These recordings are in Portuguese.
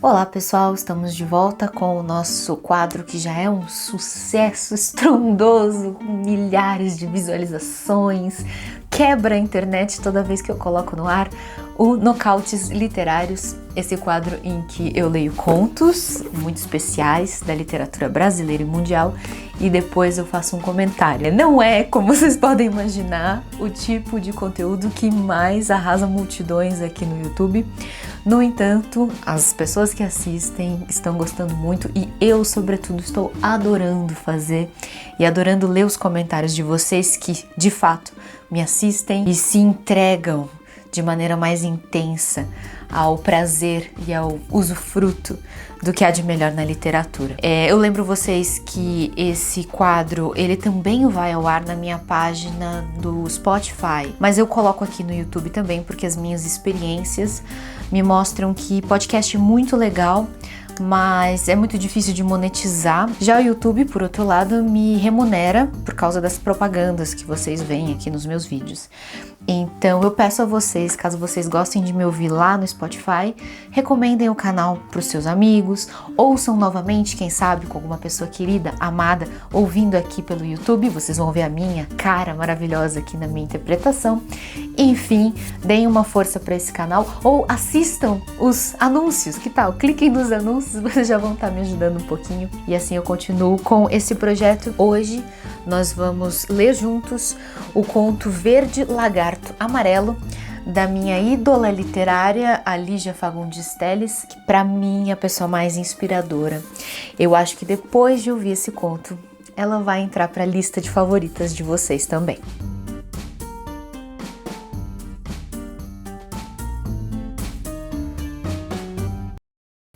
Olá pessoal, estamos de volta com o nosso quadro que já é um sucesso estrondoso, com milhares de visualizações, quebra a internet toda vez que eu coloco no ar o Nocautes Literários, esse quadro em que eu leio contos muito especiais da literatura brasileira e mundial e depois eu faço um comentário. Não é, como vocês podem imaginar, o tipo de conteúdo que mais arrasa multidões aqui no YouTube. No entanto, as pessoas que assistem estão gostando muito e eu, sobretudo, estou adorando fazer e adorando ler os comentários de vocês que, de fato, me assistem e se entregam de maneira mais intensa ao prazer e ao usufruto do que há de melhor na literatura. Eu lembro vocês que esse quadro, ele também vai ao ar na minha página do Spotify, mas eu coloco aqui no YouTube também porque as minhas experiências me mostram que podcast é muito legal, mas é muito difícil de monetizar. Já o YouTube, por outro lado, me remunera por causa das propagandas que vocês veem aqui nos meus vídeos. Então eu peço a vocês, caso vocês gostem de me ouvir lá no Spotify, recomendem o canal para os seus amigos, ouçam novamente, quem sabe, com alguma pessoa querida, amada, ouvindo aqui pelo YouTube, vocês vão ver a minha cara maravilhosa aqui na minha interpretação. Enfim, deem uma força para esse canal ou assistam os anúncios, que tal? Cliquem nos anúncios, vocês já vão estar me ajudando um pouquinho e assim eu continuo com esse projeto. Hoje nós vamos ler juntos o conto Verde Lagarto Amarelo, da minha ídola literária, a Lígia Fagundes Telles, que para mim é a pessoa mais inspiradora. Eu acho que depois de ouvir esse conto, ela vai entrar para a lista de favoritas de vocês também.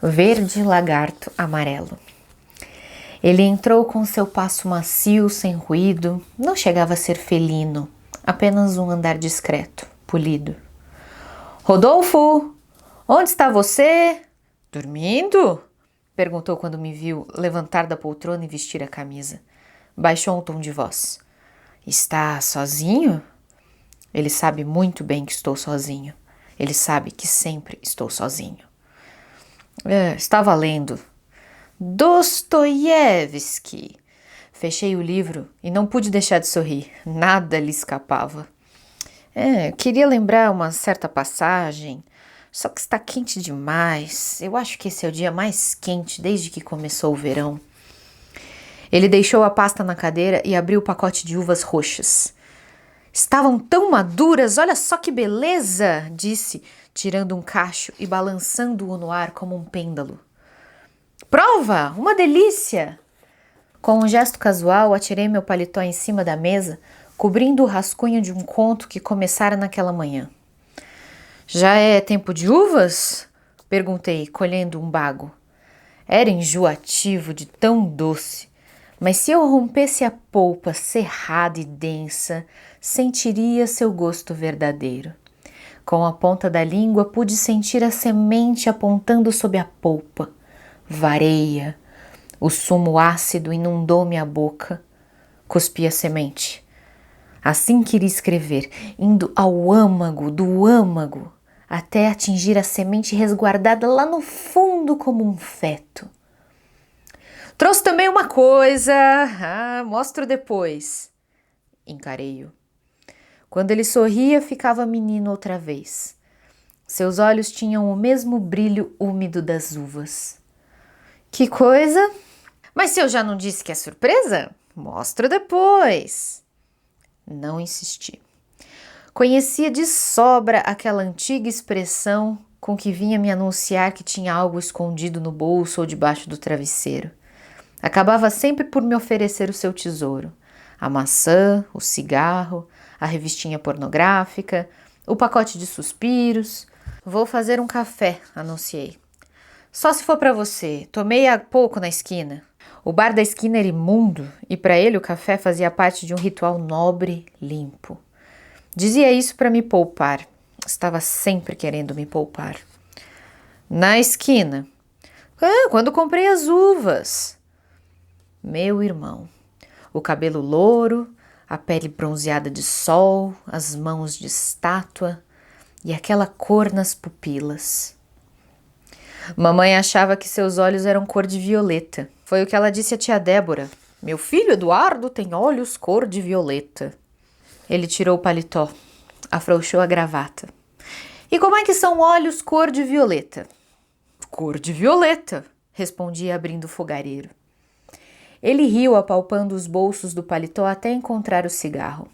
Verde Lagarto Amarelo. Ele entrou com seu passo macio, sem ruído, não chegava a ser felino, apenas um andar discreto, polido. Rodolfo, onde está você? Dormindo? Perguntou quando me viu levantar da poltrona e vestir a camisa. Baixou um tom de voz. Está sozinho? Ele sabe muito bem que estou sozinho. Ele sabe que sempre estou sozinho. Estava lendo Dostoiévski. Fechei o livro e não pude deixar de sorrir. Nada lhe escapava. Queria lembrar uma certa passagem, só que está quente demais. Eu acho que esse é o dia mais quente desde que começou o verão. Ele deixou a pasta na cadeira e abriu o pacote de uvas roxas. Estavam tão maduras, olha só que beleza, disse, tirando um cacho e balançando-o no ar como um pêndulo. Prova! Uma delícia! Com um gesto casual, atirei meu paletó em cima da mesa, cobrindo o rascunho de um conto que começara naquela manhã. Já é tempo de uvas? Perguntei, colhendo um bago. Era enjoativo de tão doce, mas se eu rompesse a polpa cerrada e densa, sentiria seu gosto verdadeiro. Com a ponta da língua pude sentir a semente apontando sob a polpa. Vareia. O sumo ácido inundou-me a boca. Cuspi a semente. Assim queria escrever, indo ao âmago do âmago, até atingir a semente resguardada lá no fundo como um feto. Trouxe também uma coisa. Mostro depois. Encarei-o. Quando ele sorria, ficava menino outra vez. Seus olhos tinham o mesmo brilho úmido das uvas. Que coisa? Mas se eu já não disse que é surpresa, mostro depois. Não insisti. Conhecia de sobra aquela antiga expressão com que vinha me anunciar que tinha algo escondido no bolso ou debaixo do travesseiro. Acabava sempre por me oferecer o seu tesouro. A maçã, o cigarro, a revistinha pornográfica, o pacote de suspiros. Vou fazer um café, anunciei. Só se for para você, tomei há pouco na esquina. O bar da esquina era imundo e para ele o café fazia parte de um ritual nobre, limpo. Dizia isso para me poupar. Estava sempre querendo me poupar. Na esquina. Quando comprei as uvas. Meu irmão. O cabelo louro, a pele bronzeada de sol, as mãos de estátua e aquela cor nas pupilas. Mamãe achava que seus olhos eram cor de violeta. Foi o que ela disse à tia Débora. Meu filho Eduardo tem olhos cor de violeta. Ele tirou o paletó, afrouxou a gravata. E como é que são olhos cor de violeta? Cor de violeta, respondi abrindo o fogareiro. Ele riu apalpando os bolsos do paletó até encontrar o cigarro.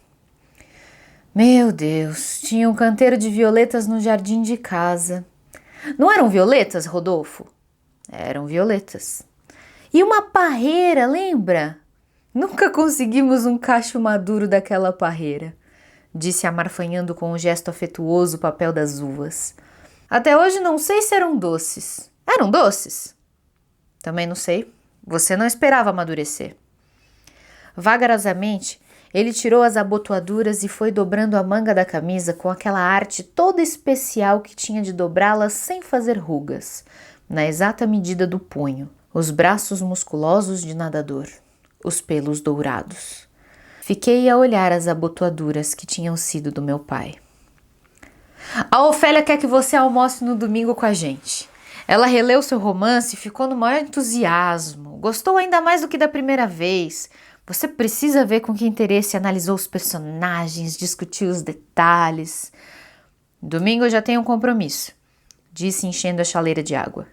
Meu Deus, tinha um canteiro de violetas no jardim de casa. Não eram violetas, Rodolfo? Eram violetas. E uma parreira, lembra? Nunca conseguimos um cacho maduro daquela parreira, disse amarfanhando com um gesto afetuoso o papel das uvas. Até hoje não sei se eram doces. Eram doces? Também não sei. Você não esperava amadurecer. Vagarosamente, ele tirou as abotoaduras e foi dobrando a manga da camisa com aquela arte toda especial que tinha de dobrá-la sem fazer rugas, na exata medida do punho, os braços musculosos de nadador, os pelos dourados. Fiquei a olhar as abotoaduras que tinham sido do meu pai. A Ofélia quer que você almoce no domingo com a gente. Ela releu seu romance e ficou no maior entusiasmo. Gostou ainda mais do que da primeira vez. Você precisa ver com que interesse analisou os personagens, discutiu os detalhes. Domingo eu já tenho um compromisso, disse enchendo a chaleira de água.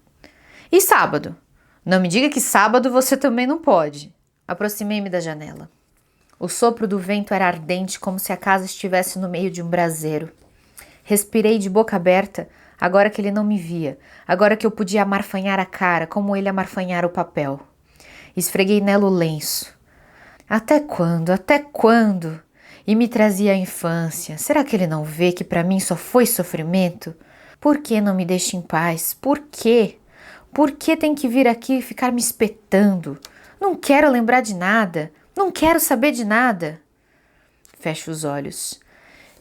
E sábado? Não me diga que sábado você também não pode. Aproximei-me da janela. O sopro do vento era ardente, como se a casa estivesse no meio de um braseiro. Respirei de boca aberta, agora que ele não me via, agora que eu podia amarfanhar a cara, como ele amarfanhara o papel. Esfreguei nela o lenço. Até quando? Até quando? E me trazia a infância. Será que ele não vê que para mim só foi sofrimento? Por que não me deixa em paz? Por quê? Por que tem que vir aqui e ficar me espetando? Não quero lembrar de nada. Não quero saber de nada. Fecho os olhos.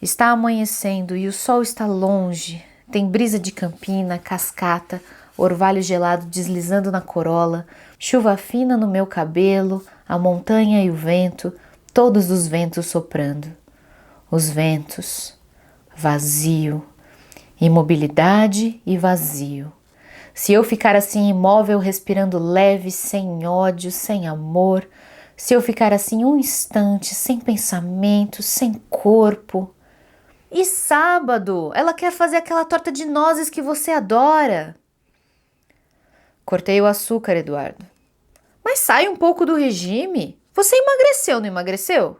Está amanhecendo e o sol está longe. Tem brisa de campina, cascata, orvalho gelado deslizando na corola, chuva fina no meu cabelo, a montanha e o vento, todos os ventos soprando. Os ventos, vazio, imobilidade e vazio. Se eu ficar assim imóvel, respirando leve, sem ódio, sem amor, se eu ficar assim um instante, sem pensamento, sem corpo. E sábado, ela quer fazer aquela torta de nozes que você adora. Cortei o açúcar, Eduardo. Mas sai um pouco do regime. Você emagreceu, não emagreceu?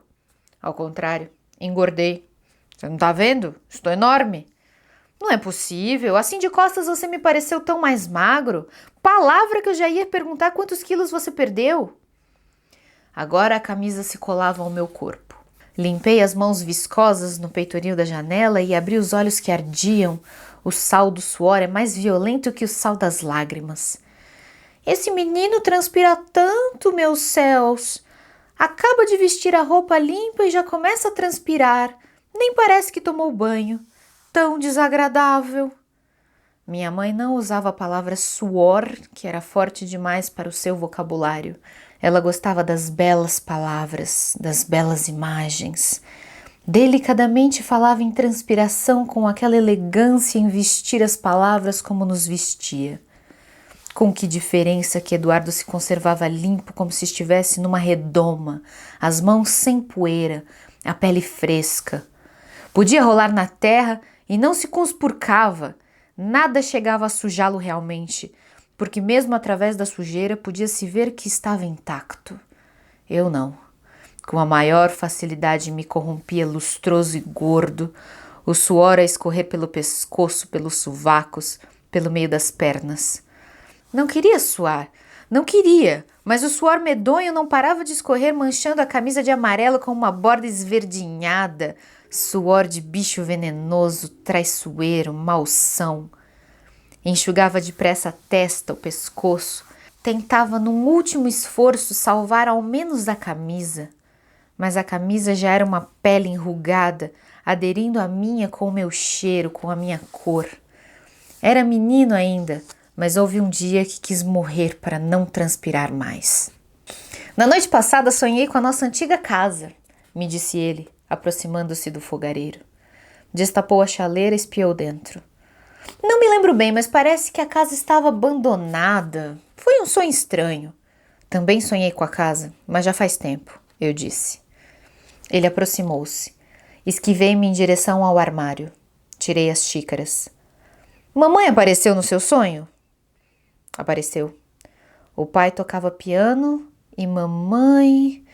Ao contrário, engordei. Você não tá vendo? Estou enorme. Não é possível. Assim de costas você me pareceu tão mais magro. Palavra que eu já ia perguntar quantos quilos você perdeu. Agora a camisa se colava ao meu corpo. Limpei as mãos viscosas no peitoril da janela e abri os olhos que ardiam. O sal do suor é mais violento que o sal das lágrimas. Esse menino transpira tanto, meus céus. Acaba de vestir a roupa limpa e já começa a transpirar. Nem parece que tomou banho. Tão desagradável. Minha mãe não usava a palavra suor, que era forte demais para o seu vocabulário. Ela gostava das belas palavras, das belas imagens. Delicadamente falava em transpiração com aquela elegância em vestir as palavras como nos vestia. Com que diferença que Eduardo se conservava limpo como se estivesse numa redoma, as mãos sem poeira, a pele fresca. Podia rolar na terra e não se conspurcava, nada chegava a sujá-lo realmente, porque mesmo através da sujeira podia-se ver que estava intacto. Eu não. Com a maior facilidade me corrompia lustroso e gordo, o suor a escorrer pelo pescoço, pelos sovacos, pelo meio das pernas. Não queria suar, não queria, mas o suor medonho não parava de escorrer, manchando a camisa de amarelo com uma borda esverdinhada, suor de bicho venenoso, traiçoeiro, malsão. Enxugava depressa a testa, o pescoço, tentava num último esforço salvar ao menos a camisa, mas a camisa já era uma pele enrugada, aderindo à minha com o meu cheiro, com a minha cor. Era menino ainda, mas houve um dia que quis morrer para não transpirar mais. Na noite passada sonhei com a nossa antiga casa, me disse ele, aproximando-se do fogareiro. Destapou a chaleira e espiou dentro. Não me lembro bem, mas parece que a casa estava abandonada. Foi um sonho estranho. Também sonhei com a casa, mas já faz tempo, eu disse. Ele aproximou-se. Esquivei-me em direção ao armário. Tirei as xícaras. Mamãe apareceu no seu sonho? Apareceu. O pai tocava piano e mamãe...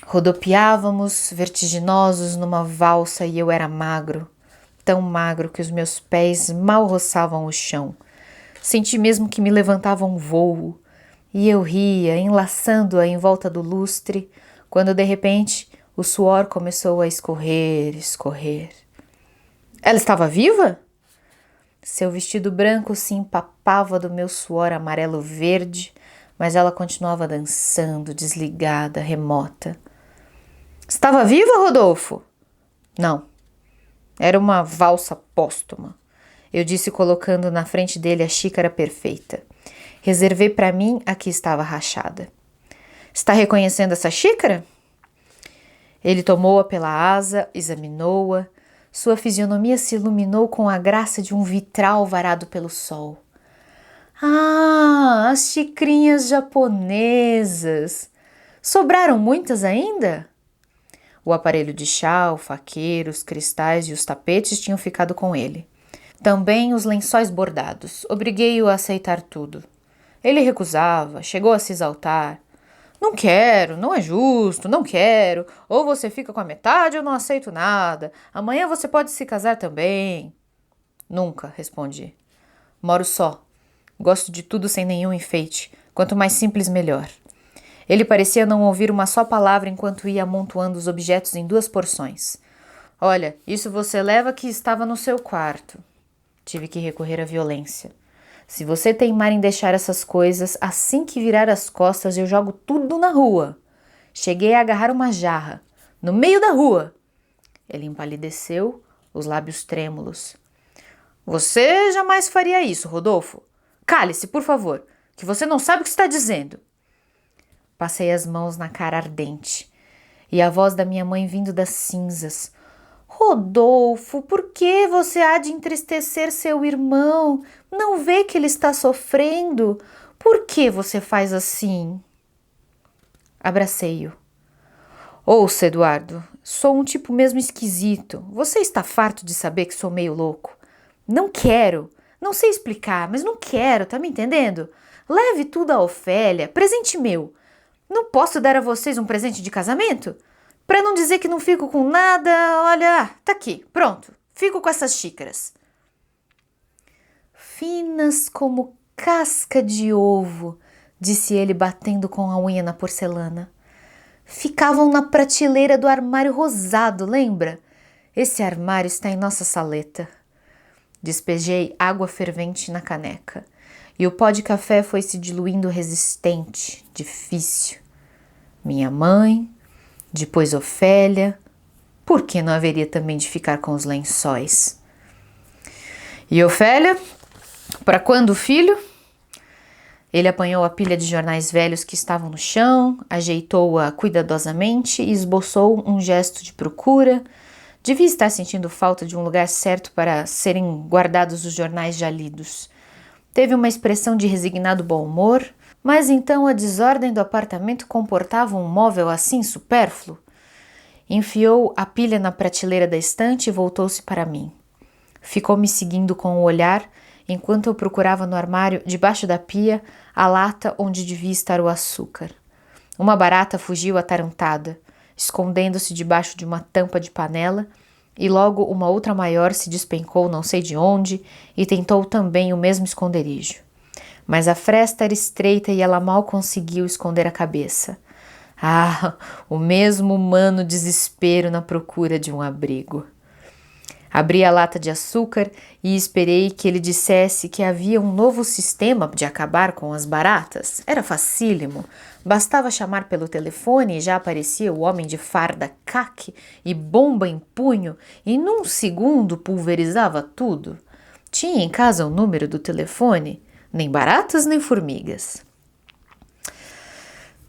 Rodopiávamos, vertiginosos, numa valsa e eu era magro. Tão magro que os meus pés mal roçavam o chão. Senti mesmo que me levantava um vôo. E eu ria, enlaçando-a em volta do lustre, quando de repente o suor começou a escorrer, escorrer. Ela estava viva? Seu vestido branco se empapava do meu suor amarelo-verde, mas ela continuava dançando, desligada, remota. Estava viva, Rodolfo? Não. Era uma valsa póstuma. Eu disse colocando na frente dele a xícara perfeita. Reservei para mim a que estava rachada. Está reconhecendo essa xícara? Ele tomou-a pela asa, examinou-a. Sua fisionomia se iluminou com a graça de um vitral varado pelo sol. Ah, as xicrinhas japonesas! Sobraram muitas ainda? O aparelho de chá, o faqueiro, os cristais e os tapetes tinham ficado com ele. Também os lençóis bordados. Obriguei-o a aceitar tudo. Ele recusava, chegou a se exaltar. Não quero, não é justo, não quero. Ou você fica com a metade ou não aceito nada. Amanhã você pode se casar também. Nunca, respondi. Moro só. Gosto de tudo sem nenhum enfeite. Quanto mais simples, melhor. Ele parecia não ouvir uma só palavra enquanto ia amontoando os objetos em 2 porções. Olha, isso você leva que estava no seu quarto. Tive que recorrer à violência. Se você teimar em deixar essas coisas, assim que virar as costas eu jogo tudo na rua. Cheguei a agarrar uma jarra, no meio da rua. Ele empalideceu, os lábios trêmulos. Você jamais faria isso, Rodolfo. Cale-se, por favor, que você não sabe o que está dizendo. Passei as mãos na cara ardente e a voz da minha mãe vindo das cinzas. Rodolfo, por que você há de entristecer seu irmão? Não vê que ele está sofrendo? Por que você faz assim? Abracei-o. Ouça, Eduardo, sou um tipo mesmo esquisito. Você está farto de saber que sou meio louco. Não quero. Não sei explicar, mas não quero, tá me entendendo? Leve tudo a Ofélia, presente meu. Não posso dar a vocês um presente de casamento? Para não dizer que não fico com nada, olha, tá aqui, pronto. Fico com essas xícaras. Finas como casca de ovo, disse ele batendo com a unha na porcelana. Ficavam na prateleira do armário rosado, lembra? Esse armário está em nossa saleta. Despejei água fervente na caneca e o pó de café foi se diluindo resistente, difícil. Minha mãe, depois Ofélia, por que não haveria também de ficar com os lençóis? E Ofélia, para quando o filho? Ele apanhou a pilha de jornais velhos que estavam no chão, ajeitou-a cuidadosamente e esboçou um gesto de procura. Devia estar sentindo falta de um lugar certo para serem guardados os jornais já lidos. Teve uma expressão de resignado bom humor, mas então a desordem do apartamento comportava um móvel assim supérfluo? Enfiou a pilha na prateleira da estante e voltou-se para mim. Ficou me seguindo com o olhar enquanto eu procurava no armário, debaixo da pia, a lata onde devia estar o açúcar. Uma barata fugiu atarantada, escondendo-se debaixo de uma tampa de panela, e logo uma outra maior se despencou não sei de onde e tentou também o mesmo esconderijo. Mas a fresta era estreita e ela mal conseguiu esconder a cabeça. Ah, o mesmo humano desespero na procura de um abrigo. Abri a lata de açúcar e esperei que ele dissesse que havia um novo sistema de acabar com as baratas. Era facílimo. Bastava chamar pelo telefone e já aparecia o homem de farda caque e bomba em punho e num segundo pulverizava tudo. Tinha em casa o número do telefone, nem baratas nem formigas.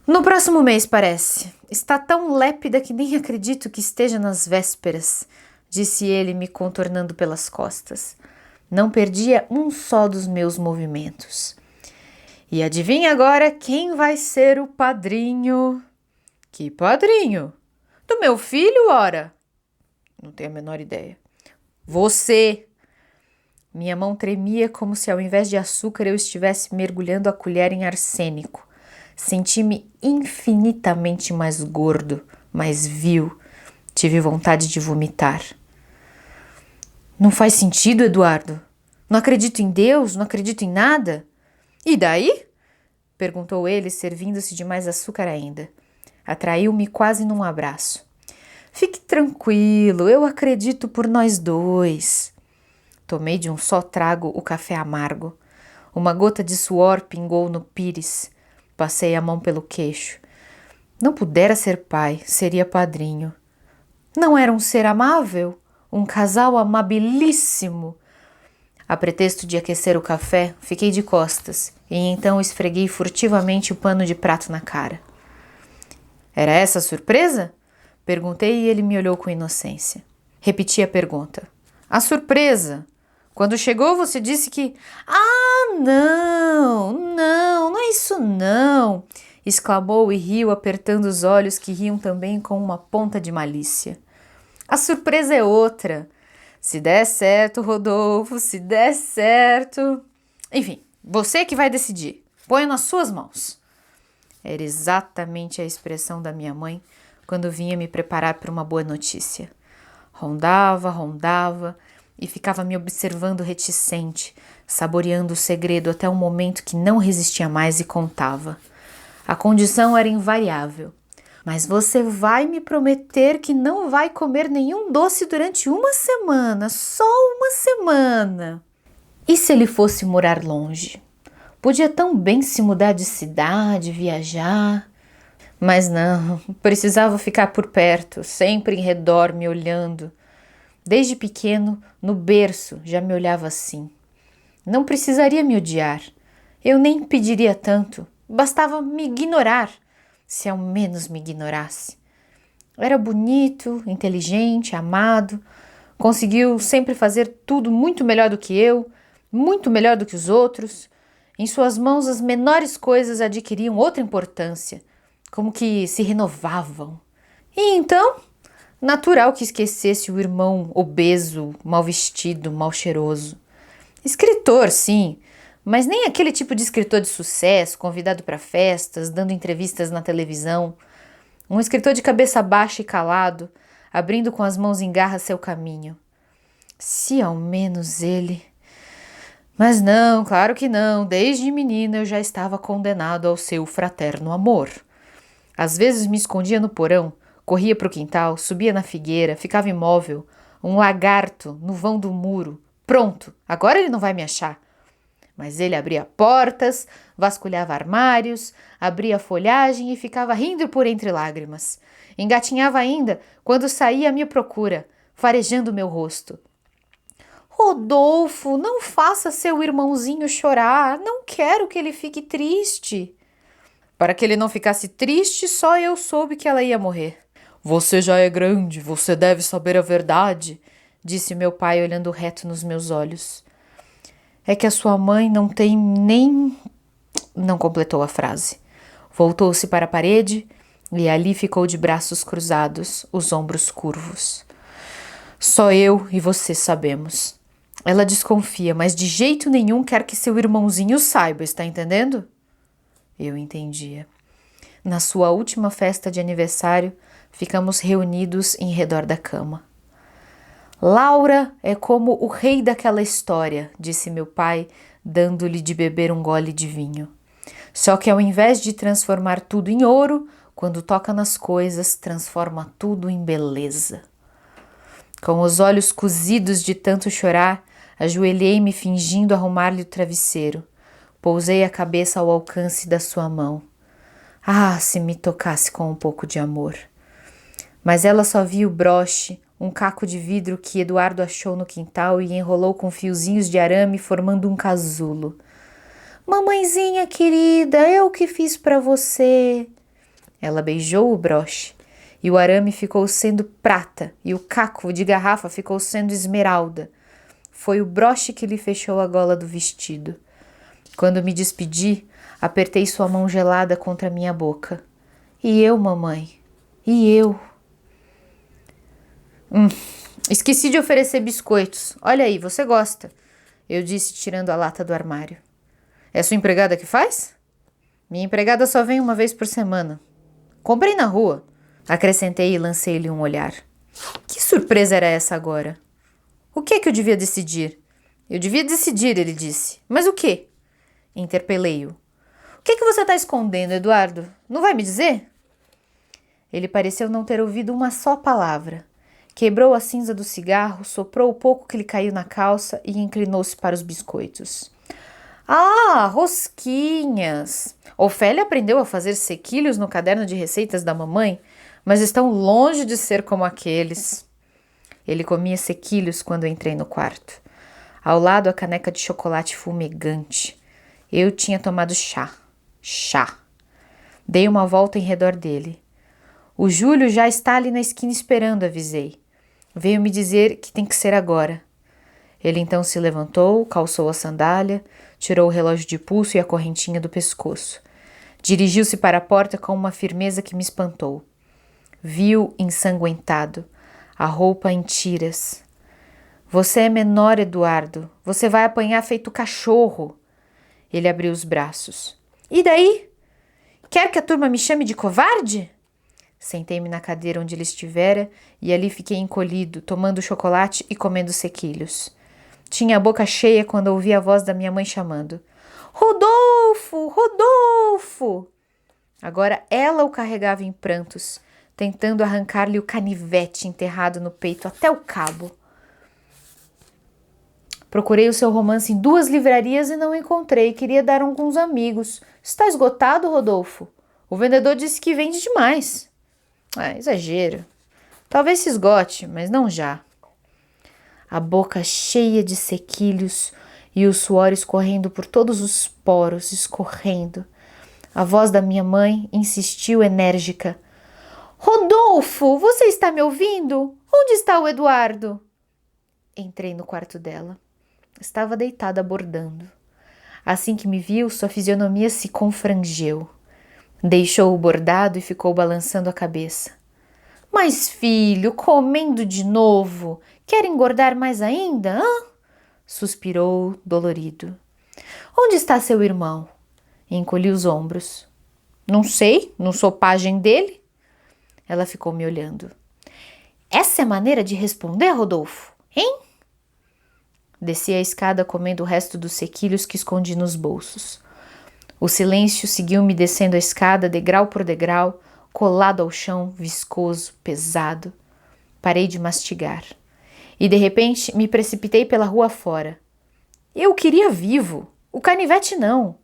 No próximo mês, parece. Está tão lépida que nem acredito que esteja nas vésperas, disse ele me contornando pelas costas. Não perdia um só dos meus movimentos. E adivinha agora quem vai ser o padrinho? Que padrinho? Do meu filho, ora? Não tenho a menor ideia. Você! Minha mão tremia como se ao invés de açúcar eu estivesse mergulhando a colher em arsênico. Senti-me infinitamente mais gordo, mais vil. Tive vontade de vomitar. Não faz sentido, Eduardo. Não acredito em Deus, não acredito em nada. E daí? Perguntou ele, servindo-se de mais açúcar ainda. Atraiu-me quase num abraço. Fique tranquilo, eu acredito por nós dois. Tomei de um só trago o café amargo. Uma gota de suor pingou no pires. Passei a mão pelo queixo. Não pudera ser pai, seria padrinho. Não era um ser amável? Um casal amabilíssimo? A pretexto de aquecer o café, fiquei de costas e então esfreguei furtivamente o pano de prato na cara. Era essa a surpresa? Perguntei e ele me olhou com inocência. Repeti a pergunta. A surpresa! Quando chegou você disse que... Ah, não é isso não! Exclamou e riu apertando os olhos que riam também com uma ponta de malícia. A surpresa é outra. Se der certo, Rodolfo, se der certo... Enfim, você que vai decidir. Ponho nas suas mãos. Era exatamente a expressão da minha mãe quando vinha me preparar para uma boa notícia. Rondava e ficava me observando reticente, saboreando o segredo até um momento que não resistia mais e contava. A condição era invariável. Mas você vai me prometer que não vai comer nenhum doce durante uma semana, só uma semana. E se ele fosse morar longe? Podia tão bem se mudar de cidade, viajar. Mas não, precisava ficar por perto, sempre em redor, me olhando. Desde pequeno, no berço, já me olhava assim. Não precisaria me odiar. Eu nem pediria tanto. Bastava me ignorar. Se ao menos me ignorasse. Era bonito, inteligente, amado, conseguiu sempre fazer tudo muito melhor do que eu, muito melhor do que os outros. Em suas mãos as menores coisas adquiriam outra importância, como que se renovavam. E então, natural que esquecesse o irmão obeso, mal vestido, mal cheiroso. Escritor, sim, mas nem aquele tipo de escritor de sucesso, convidado para festas, dando entrevistas na televisão. Um escritor de cabeça baixa e calado, abrindo com as mãos em garra seu caminho. Se ao menos ele... Mas não, claro que não. Desde menina eu já estava condenado ao seu fraterno amor. Às vezes me escondia no porão, corria para o quintal, subia na figueira, ficava imóvel, um lagarto no vão do muro. Pronto, agora ele não vai me achar. Mas ele abria portas, vasculhava armários, abria folhagem e ficava rindo por entre lágrimas. Engatinhava ainda quando saía à minha procura, farejando meu rosto. Rodolfo, não faça seu irmãozinho chorar, não quero que ele fique triste. Para que ele não ficasse triste, só eu soube que ela ia morrer. Você já é grande, você deve saber a verdade, disse meu pai olhando reto nos meus olhos. É que a sua mãe não tem nem... Não completou a frase. Voltou-se para a parede e ali ficou de braços cruzados, os ombros curvos. Só eu e você sabemos. Ela desconfia, mas de jeito nenhum quer que seu irmãozinho saiba, está entendendo? Eu entendia. Na sua última festa de aniversário, ficamos reunidos em redor da cama. Laura é como o rei daquela história, disse meu pai, dando-lhe de beber um gole de vinho. Só que ao invés de transformar tudo em ouro, quando toca nas coisas, transforma tudo em beleza. Com os olhos cozidos de tanto chorar, ajoelhei-me fingindo arrumar-lhe o travesseiro. Pousei a cabeça ao alcance da sua mão. Ah, se me tocasse com um pouco de amor. Mas ela só via o broche, um caco de vidro que Eduardo achou no quintal e enrolou com fiozinhos de arame formando um casulo. Mamãezinha querida, eu que fiz para você. Ela beijou o broche e o arame ficou sendo prata e o caco de garrafa ficou sendo esmeralda. foi o broche que lhe fechou a gola do vestido. Quando me despedi, apertei sua mão gelada contra minha boca. E eu, mamãe? E eu? Esqueci de oferecer biscoitos. Olha aí, você gosta? Eu disse, tirando a lata do armário. É sua empregada que faz? Minha empregada só vem uma vez por semana. Comprei na rua. Acrescentei e lancei-lhe um olhar. Que surpresa era essa agora? O que é que eu devia decidir? Eu devia decidir, ele disse. Mas o quê? Interpelei-o. O que é que você está escondendo, Eduardo? Não vai me dizer? Ele pareceu não ter ouvido uma só palavra. Quebrou a cinza do cigarro, soprou o pouco que lhe caiu na calça e inclinou-se para os biscoitos. Ah, rosquinhas! Ofélia aprendeu a fazer sequilhos no caderno de receitas da mamãe, mas estão longe de ser como aqueles. Ele comia sequilhos quando entrei no quarto. Ao lado, a caneca de chocolate fumegante. Eu tinha tomado chá. Chá. Dei uma volta em redor dele. O Júlio já está ali na esquina esperando, avisei. Veio me dizer que tem que ser agora. Ele então se levantou, calçou a sandália, tirou o relógio de pulso e a correntinha do pescoço. Dirigiu-se para a porta com uma firmeza que me espantou. Vi-o ensanguentado, a roupa em tiras. Você é menor, Eduardo. Você vai apanhar feito cachorro. Ele abriu os braços. E daí? Quer que a turma me chame de covarde? Sentei-me na cadeira onde ele estivera e ali fiquei encolhido, tomando chocolate e comendo sequilhos. Tinha a boca cheia quando ouvi a voz da minha mãe chamando. Rodolfo! Rodolfo! Agora ela o carregava em prantos, tentando arrancar-lhe o canivete enterrado no peito até o cabo. Procurei o seu romance em 2 livrarias e não encontrei. Queria dar um com os amigos. Está esgotado, Rodolfo? O vendedor disse que vende demais. Exagero. Talvez se esgote, mas não já. A boca cheia de sequilhos e o suor escorrendo por todos os poros, escorrendo. A voz da minha mãe insistiu enérgica. Rodolfo, você está me ouvindo? Onde está o Eduardo? Entrei no quarto dela. Estava deitada bordando. Assim que me viu, sua fisionomia se confrangeu. Deixou o bordado e ficou balançando a cabeça. Mas, filho, comendo de novo? Quer engordar mais ainda, hã? Suspirou, dolorido. Onde está seu irmão? Encolhi os ombros. Não sei, não sou pajem dele. Ela ficou me olhando. Essa é maneira de responder, Rodolfo, hein? Desci a escada comendo o resto dos sequilhos que escondi nos bolsos. O silêncio seguiu-me descendo a escada, degrau por degrau, colado ao chão, viscoso, pesado. Parei de mastigar. E, de repente, me precipitei pela rua fora. Eu queria vivo, o canivete não.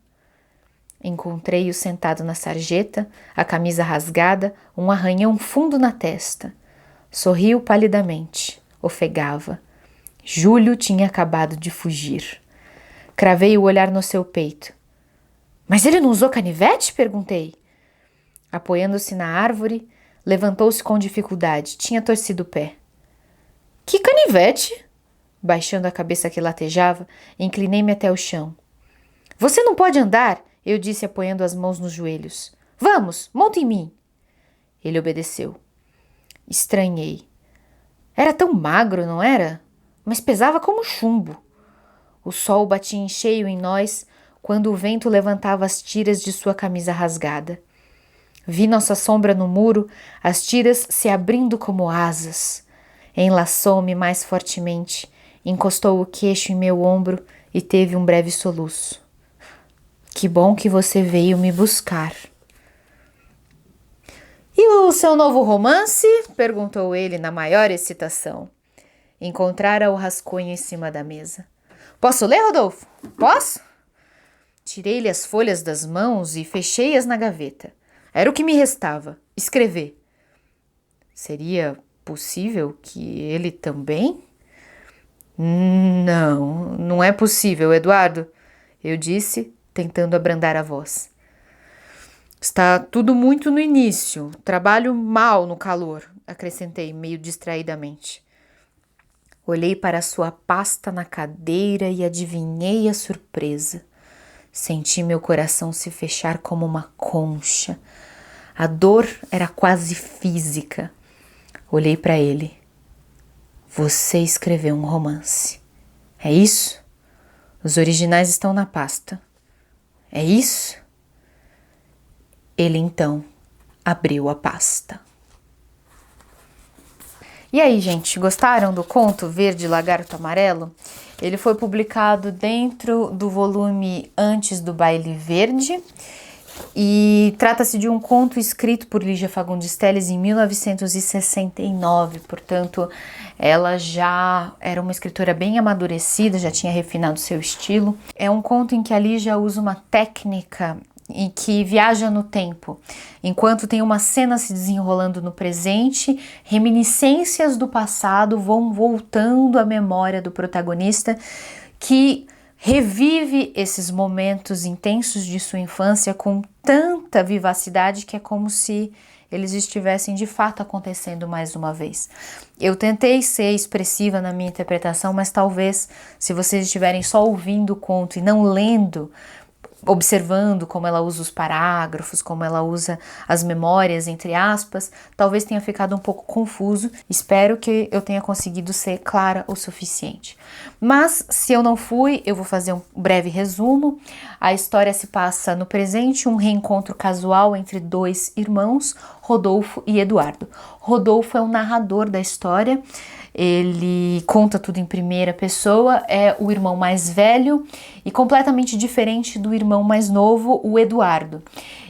Encontrei-o sentado na sarjeta, a camisa rasgada, um arranhão fundo na testa. Sorriu palidamente, ofegava. Júlio tinha acabado de fugir. Cravei o olhar no seu peito. Mas ele não usou canivete? Perguntei. Apoiando-se na árvore, levantou-se com dificuldade. Tinha torcido o pé. Que canivete? Baixando a cabeça que latejava, inclinei-me até o chão. Você não pode andar, eu disse apoiando as mãos nos joelhos. Vamos, monta em mim. Ele obedeceu. Estranhei. Era tão magro, não era? Mas pesava como chumbo. O sol batia em cheio em nós quando o vento levantava as tiras de sua camisa rasgada. Vi nossa sombra no muro, as tiras se abrindo como asas. Enlaçou-me mais fortemente, encostou o queixo em meu ombro e teve um breve soluço. Que bom que você veio me buscar. E o seu novo romance? Perguntou ele na maior excitação. Encontrara o rascunho em cima da mesa. Posso ler, Rodolfo? Posso? Tirei-lhe as folhas das mãos e fechei-as na gaveta. Era o que me restava, escrever. Seria possível que ele também? Não, não é possível, Eduardo, eu disse, tentando abrandar a voz. Está tudo muito no início, trabalho mal no calor, acrescentei meio distraidamente. Olhei para sua pasta na cadeira e adivinhei a surpresa. Senti meu coração se fechar como uma concha. A dor era quase física. Olhei para ele. Você escreveu um romance. É isso? Os originais estão na pasta. É isso? Ele então abriu a pasta. E aí, gente, gostaram do conto Verde Lagarto Amarelo? Ele foi publicado dentro do volume Antes do Baile Verde e trata-se de um conto escrito por Lígia Fagundes Telles em 1969, portanto, ela já era uma escritora bem amadurecida, já tinha refinado seu estilo. É um conto em que a Lígia usa uma técnica em que viaja no tempo, enquanto tem uma cena se desenrolando no presente, reminiscências do passado vão voltando à memória do protagonista, que revive esses momentos intensos de sua infância com tanta vivacidade que é como se eles estivessem de fato acontecendo mais uma vez. Eu tentei ser expressiva na minha interpretação, mas talvez, se vocês estiverem só ouvindo o conto e não lendo, observando como ela usa os parágrafos, como ela usa as memórias, entre aspas, talvez tenha ficado um pouco confuso. Espero que eu tenha conseguido ser clara o suficiente. Mas, se eu não fui, eu vou fazer um breve resumo. A história se passa no presente, um reencontro casual entre dois irmãos, Rodolfo e Eduardo. Rodolfo é o narrador da história, ele conta tudo em primeira pessoa, é o irmão mais velho e completamente diferente do irmão mais novo, o Eduardo.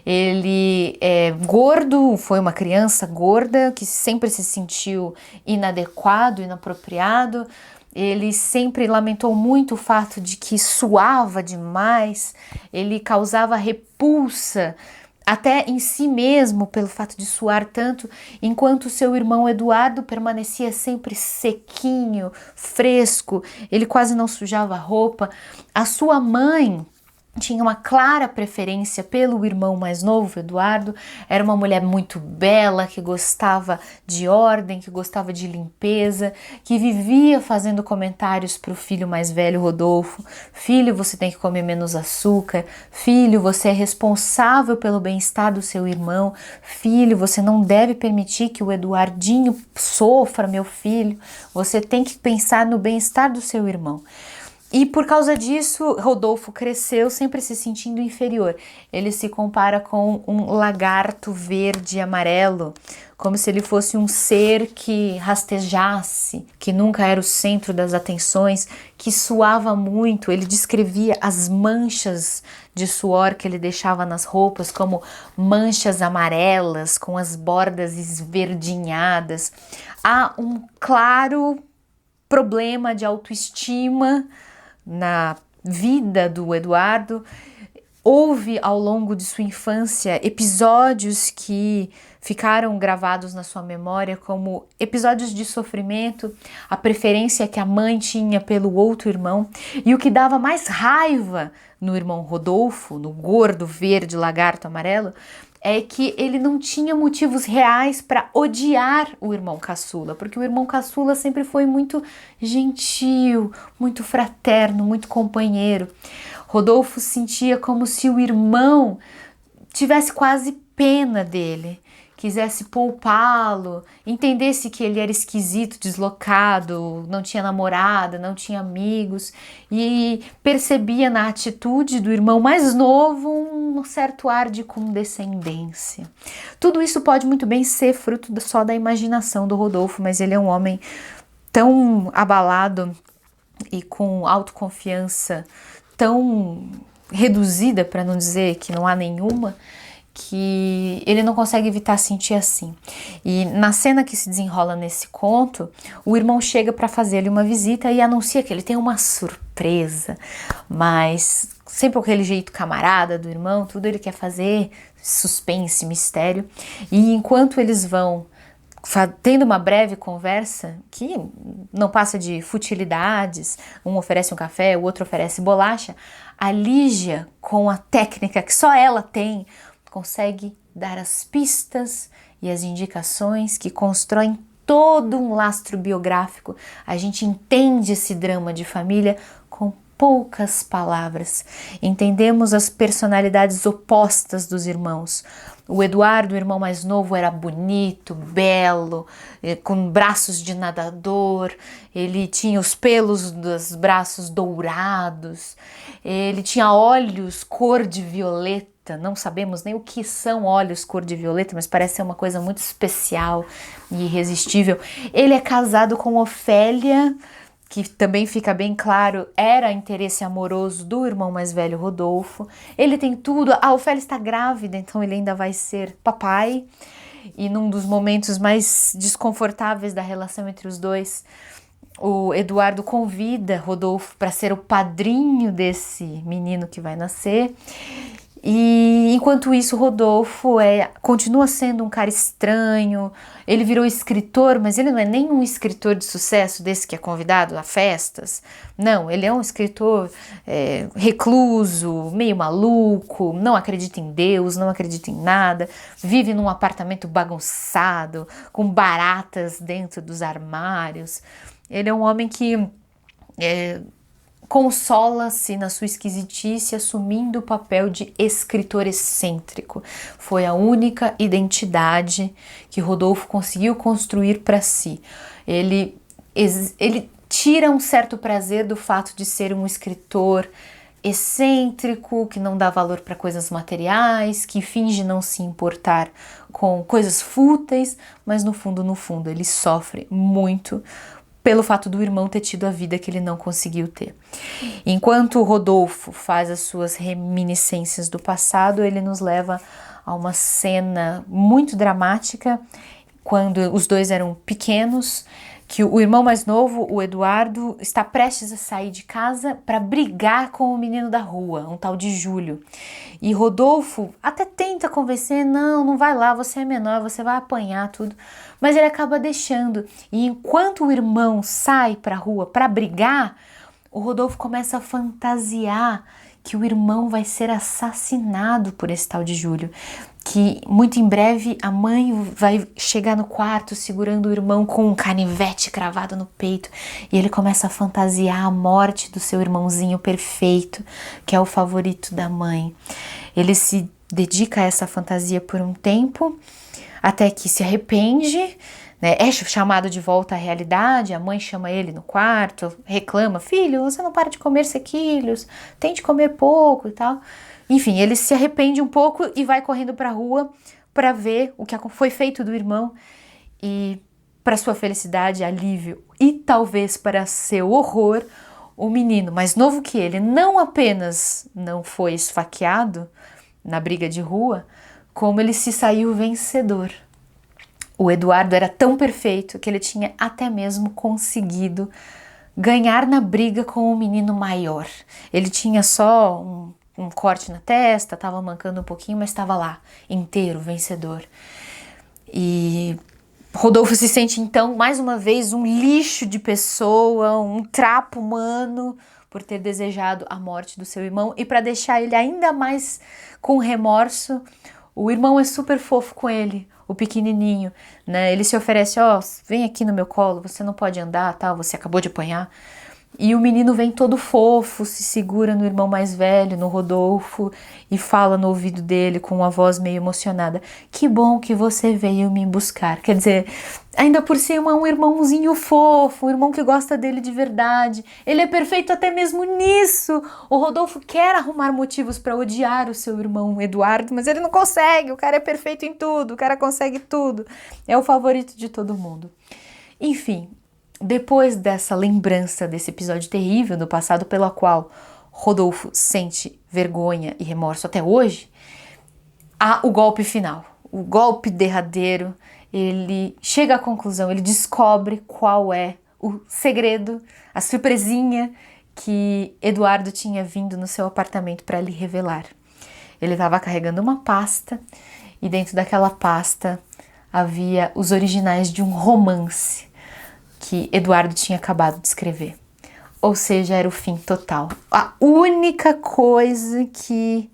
Ele é gordo, foi uma criança gorda que sempre se sentiu inadequado, inapropriado. Ele sempre lamentou muito o fato de que suava demais, ele causava repulsa até em si mesmo, pelo fato de suar tanto, enquanto seu irmão Eduardo permanecia sempre sequinho, fresco, ele quase não sujava roupa. A sua mãe tinha uma clara preferência pelo irmão mais novo, Eduardo. Era uma mulher muito bela, que gostava de ordem, que gostava de limpeza, que vivia fazendo comentários para o filho mais velho, Rodolfo. Filho, você tem que comer menos açúcar. Filho, você é responsável pelo bem-estar do seu irmão. Filho, você não deve permitir que o Eduardinho sofra, meu filho. Você tem que pensar no bem-estar do seu irmão. E por causa disso, Rodolfo cresceu sempre se sentindo inferior. Ele se compara com um lagarto verde e amarelo, como se ele fosse um ser que rastejasse, que nunca era o centro das atenções, que suava muito. Ele descrevia as manchas de suor que ele deixava nas roupas como manchas amarelas, com as bordas esverdinhadas. Há um claro problema de autoestima na vida do Eduardo. Houve ao longo de sua infância episódios que ficaram gravados na sua memória como episódios de sofrimento, a preferência que a mãe tinha pelo outro irmão, e o que dava mais raiva no irmão Rodolfo, no gordo verde lagarto amarelo, é que ele não tinha motivos reais para odiar o irmão caçula, porque o irmão caçula sempre foi muito gentil, muito fraterno, muito companheiro. Rodolfo sentia como se o irmão tivesse quase pena dele, quisesse poupá-lo, entendesse que ele era esquisito, deslocado, não tinha namorada, não tinha amigos, e percebia na atitude do irmão mais novo um certo ar de condescendência. Tudo isso pode muito bem ser fruto só da imaginação do Rodolfo, mas ele é um homem tão abalado e com autoconfiança tão reduzida, para não dizer que não há nenhuma, que ele não consegue evitar sentir assim. E na cena que se desenrola nesse conto, o irmão chega para fazer-lhe uma visita e anuncia que ele tem uma surpresa, mas sempre com aquele jeito camarada do irmão, tudo ele quer fazer suspense, mistério. E enquanto eles vão tendo uma breve conversa que não passa de futilidades, um oferece um café, o outro oferece bolacha, a Lígia, com a técnica que só ela tem, consegue dar as pistas e as indicações que constroem todo um lastro biográfico. A gente entende esse drama de família com poucas palavras. Entendemos as personalidades opostas dos irmãos. O Eduardo, o irmão mais novo, era bonito, belo, com braços de nadador, ele tinha os pelos dos braços dourados, ele tinha olhos cor de violeta, não sabemos nem o que são olhos cor de violeta, mas parece ser uma coisa muito especial e irresistível. Ele é casado com Ofélia, que também fica bem claro, era interesse amoroso do irmão mais velho, Rodolfo. Ele tem tudo, a Ofélia está grávida, então ele ainda vai ser papai. E num dos momentos mais desconfortáveis da relação entre os dois, o Eduardo convida Rodolfo para ser o padrinho desse menino que vai nascer. E enquanto isso, Rodolfo continua sendo um cara estranho. Ele virou escritor, mas ele não é nem um escritor de sucesso desse que é convidado a festas. Não, ele é um escritor recluso, meio maluco, não acredita em Deus, não acredita em nada, vive num apartamento bagunçado, com baratas dentro dos armários. Ele é um homem que consola-se na sua esquisitice assumindo o papel de escritor excêntrico. Foi a única identidade que Rodolfo conseguiu construir para si. Ele tira um certo prazer do fato de ser um escritor excêntrico, que não dá valor para coisas materiais, que finge não se importar com coisas fúteis, mas no fundo ele sofre muito pelo fato do irmão ter tido a vida que ele não conseguiu ter. Enquanto Rodolfo faz as suas reminiscências do passado, ele nos leva a uma cena muito dramática, quando os dois eram pequenos, que o irmão mais novo, o Eduardo, está prestes a sair de casa para brigar com o menino da rua, um tal de Júlio. E Rodolfo até tenta convencer, não vai lá, você é menor, você vai apanhar tudo. Mas ele acaba deixando. E enquanto o irmão sai para a rua para brigar, o Rodolfo começa a fantasiar que o irmão vai ser assassinado por esse tal de Júlio. Que muito em breve a mãe vai chegar no quarto segurando o irmão com um canivete cravado no peito, e ele começa a fantasiar a morte do seu irmãozinho perfeito, que é o favorito da mãe. Ele se dedica a essa fantasia por um tempo, até que se arrepende, né? É chamado de volta à realidade. A mãe chama ele no quarto, reclama: filho, você não para de comer sequilhos, tente comer pouco e tal. Enfim, ele se arrepende um pouco e vai correndo para a rua para ver o que foi feito do irmão, e para sua felicidade, alívio e talvez para seu horror, o menino mais novo que ele não apenas não foi esfaqueado na briga de rua, como ele se saiu vencedor. O Eduardo era tão perfeito que ele tinha até mesmo conseguido ganhar na briga com o menino maior. Ele tinha só um corte na testa, estava mancando um pouquinho, mas estava lá, inteiro, vencedor. E Rodolfo se sente então, mais uma vez, um lixo de pessoa, um trapo humano, por ter desejado a morte do seu irmão. E para deixar ele ainda mais com remorso, o irmão é super fofo com ele, o pequenininho, né? Ele se oferece: vem aqui no meu colo, você não pode andar, tal, você acabou de apanhar. E o menino vem todo fofo, se segura no irmão mais velho, no Rodolfo, e fala no ouvido dele com uma voz meio emocionada: que bom que você veio me buscar. Quer dizer, ainda por cima um irmãozinho fofo, um irmão que gosta dele de verdade. Ele é perfeito até mesmo nisso. O Rodolfo quer arrumar motivos para odiar o seu irmão Eduardo, mas ele não consegue. O cara é perfeito em tudo, o cara consegue tudo. É o favorito de todo mundo. Enfim, depois dessa lembrança desse episódio terrível do passado, pelo qual Rodolfo sente vergonha e remorso até hoje, há o golpe final, o golpe derradeiro. Ele chega à conclusão, ele descobre qual é o segredo, a surpresinha que Eduardo tinha vindo no seu apartamento para lhe revelar. Ele estava carregando uma pasta, e dentro daquela pasta havia os originais de um romance que Eduardo tinha acabado de escrever. Ou seja, era o fim total. A única coisa que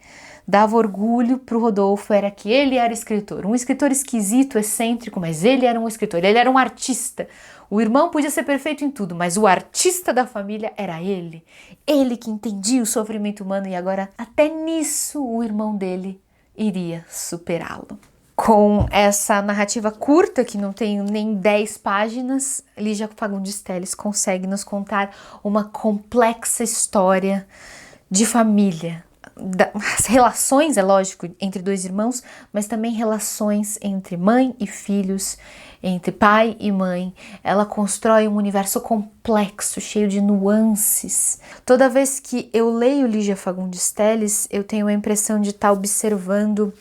dava orgulho pro Rodolfo era que ele era escritor. Um escritor esquisito, excêntrico, mas ele era um escritor, ele era um artista. O irmão podia ser perfeito em tudo, mas o artista da família era ele. Ele que entendia o sofrimento humano e agora até nisso o irmão dele iria superá-lo. Com essa narrativa curta, que não tem nem 10 páginas, Lígia Fagundes Telles consegue nos contar uma complexa história de família. As relações, é lógico, entre dois irmãos, mas também relações entre mãe e filhos, entre pai e mãe. Ela constrói um universo complexo, cheio de nuances. Toda vez que eu leio Lígia Fagundes Telles, eu tenho a impressão de estar observando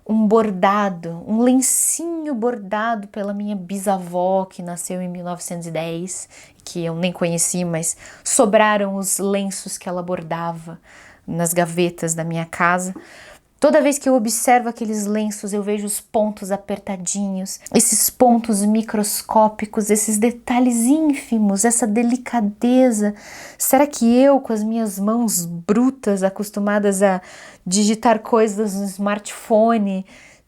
um bordado, um lencinho bordado pela minha bisavó, que nasceu em 1910, que eu nem conheci, mas sobraram os lenços que ela bordava nas gavetas da minha casa. Toda vez que eu observo aqueles lenços, eu vejo os pontos apertadinhos, esses pontos microscópicos, esses detalhes ínfimos, essa delicadeza. Será que eu, com as minhas mãos brutas, acostumadas a digitar coisas no smartphone,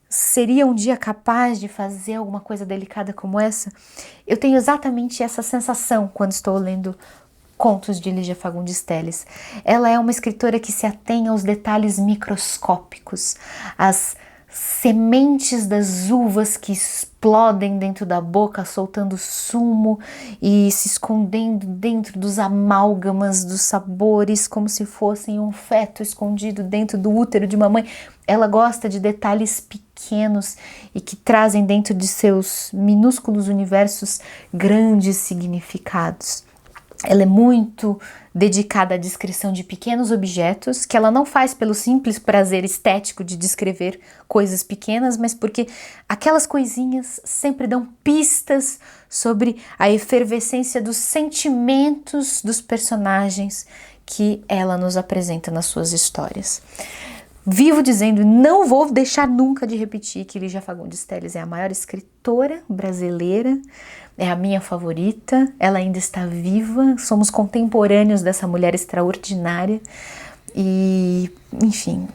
seria um dia capaz de fazer alguma coisa delicada como essa? Eu tenho exatamente essa sensação quando estou lendo Contos de Lígia Fagundes Telles. Ela é uma escritora que se atém aos detalhes microscópicos, às sementes das uvas que explodem dentro da boca, soltando sumo e se escondendo dentro dos amálgamas dos sabores, como se fossem um feto escondido dentro do útero de uma mãe. Ela gosta de detalhes pequenos e que trazem dentro de seus minúsculos universos grandes significados. Ela é muito dedicada à descrição de pequenos objetos, que ela não faz pelo simples prazer estético de descrever coisas pequenas, mas porque aquelas coisinhas sempre dão pistas sobre a efervescência dos sentimentos dos personagens que ela nos apresenta nas suas histórias. Vivo dizendo, não vou deixar nunca de repetir que Lígia Fagundes Telles é a maior escritora brasileira, é a minha favorita, ela ainda está viva, somos contemporâneos dessa mulher extraordinária e, enfim,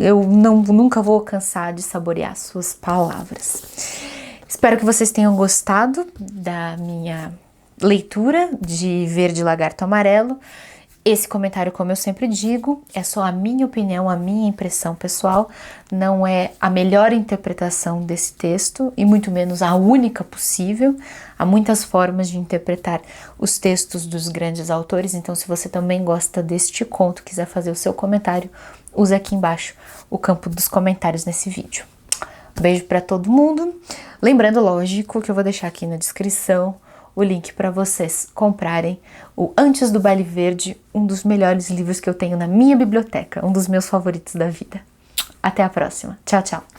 eu nunca vou cansar de saborear suas palavras. Espero que vocês tenham gostado da minha leitura de Verde Lagarto Amarelo. Esse comentário, como eu sempre digo, é só a minha opinião, a minha impressão pessoal, não é a melhor interpretação desse texto e muito menos a única possível. Há muitas formas de interpretar os textos dos grandes autores, então se você também gosta deste conto, quiser fazer o seu comentário, use aqui embaixo o campo dos comentários nesse vídeo. Beijo para todo mundo. Lembrando, lógico, que eu vou deixar aqui na descrição o link para vocês comprarem o Antes do Baile Verde, um dos melhores livros que eu tenho na minha biblioteca, um dos meus favoritos da vida. Até a próxima. Tchau, tchau.